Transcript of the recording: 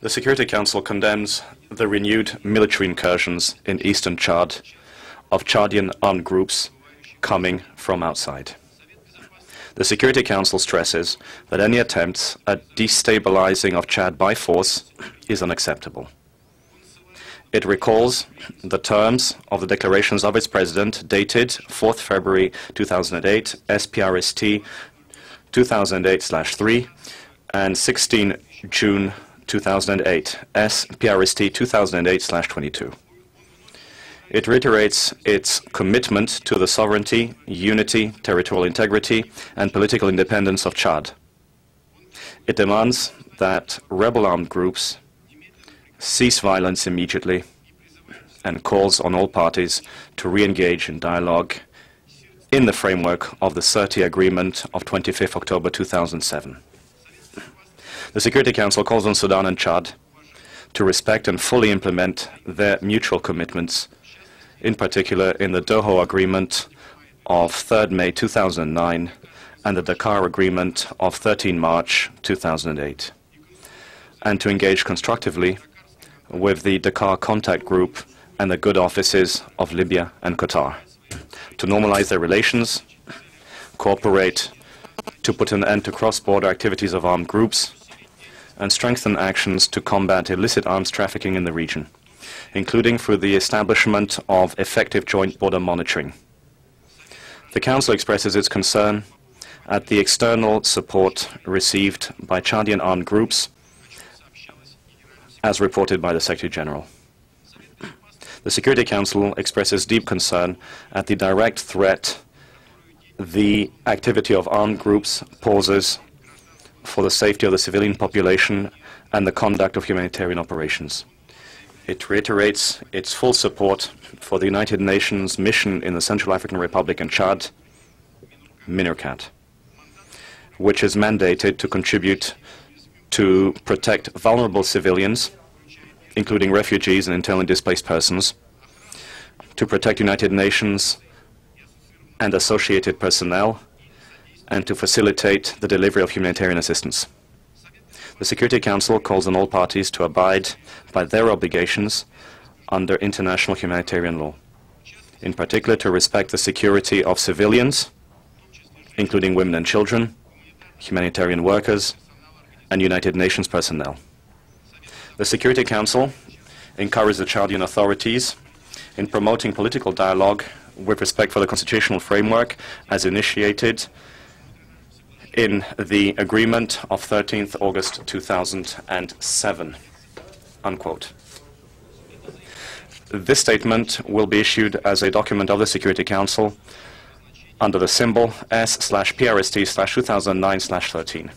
The Security Council condemns the renewed military incursions in eastern Chad of Chadian armed groups coming from outside. The Security Council stresses that any attempts at destabilizing of Chad by force is unacceptable. It recalls the terms of the declarations of its president dated 4th February 2008, SPRST 2008/3, and 16 June 2008, SPRST 2008/22. It reiterates its commitment to the sovereignty, unity, territorial integrity, and political independence of Chad. It demands that rebel armed groups cease violence immediately and calls on all parties to re-engage in dialogue in the framework of the SIRTI Agreement of 25th October 2007. The Security Council calls on Sudan and Chad to respect and fully implement their mutual commitments, in particular in the Doha Agreement of 3rd May 2009 and the Dakar Agreement of 13 March 2008, and to engage constructively with the Dakar Contact Group and the good offices of Libya and Qatar, to normalize their relations, cooperate to put an end to cross-border activities of armed groups, and strengthen actions to combat illicit arms trafficking in the region, including through the establishment of effective joint border monitoring. The Council expresses its concern at the external support received by Chadian armed groups, as reported by the Secretary General. The Security Council expresses deep concern at the direct threat the activity of armed groups poses for the safety of the civilian population and the conduct of humanitarian operations. It reiterates its full support for the United Nations mission in the Central African Republic and Chad, MINURCAT, which is mandated to contribute to protect vulnerable civilians, including refugees and internally displaced persons, to protect United Nations and associated personnel, and to facilitate the delivery of humanitarian assistance. The Security Council calls on all parties to abide by their obligations under international humanitarian law, in particular to respect the security of civilians, including women and children, humanitarian workers, and United Nations personnel. The Security Council encourages the Chadian authorities in promoting political dialogue with respect for the constitutional framework as initiated in the agreement of 13th August 2007, unquote. This statement will be issued as a document of the Security Council under the symbol S/PRST/2009/13.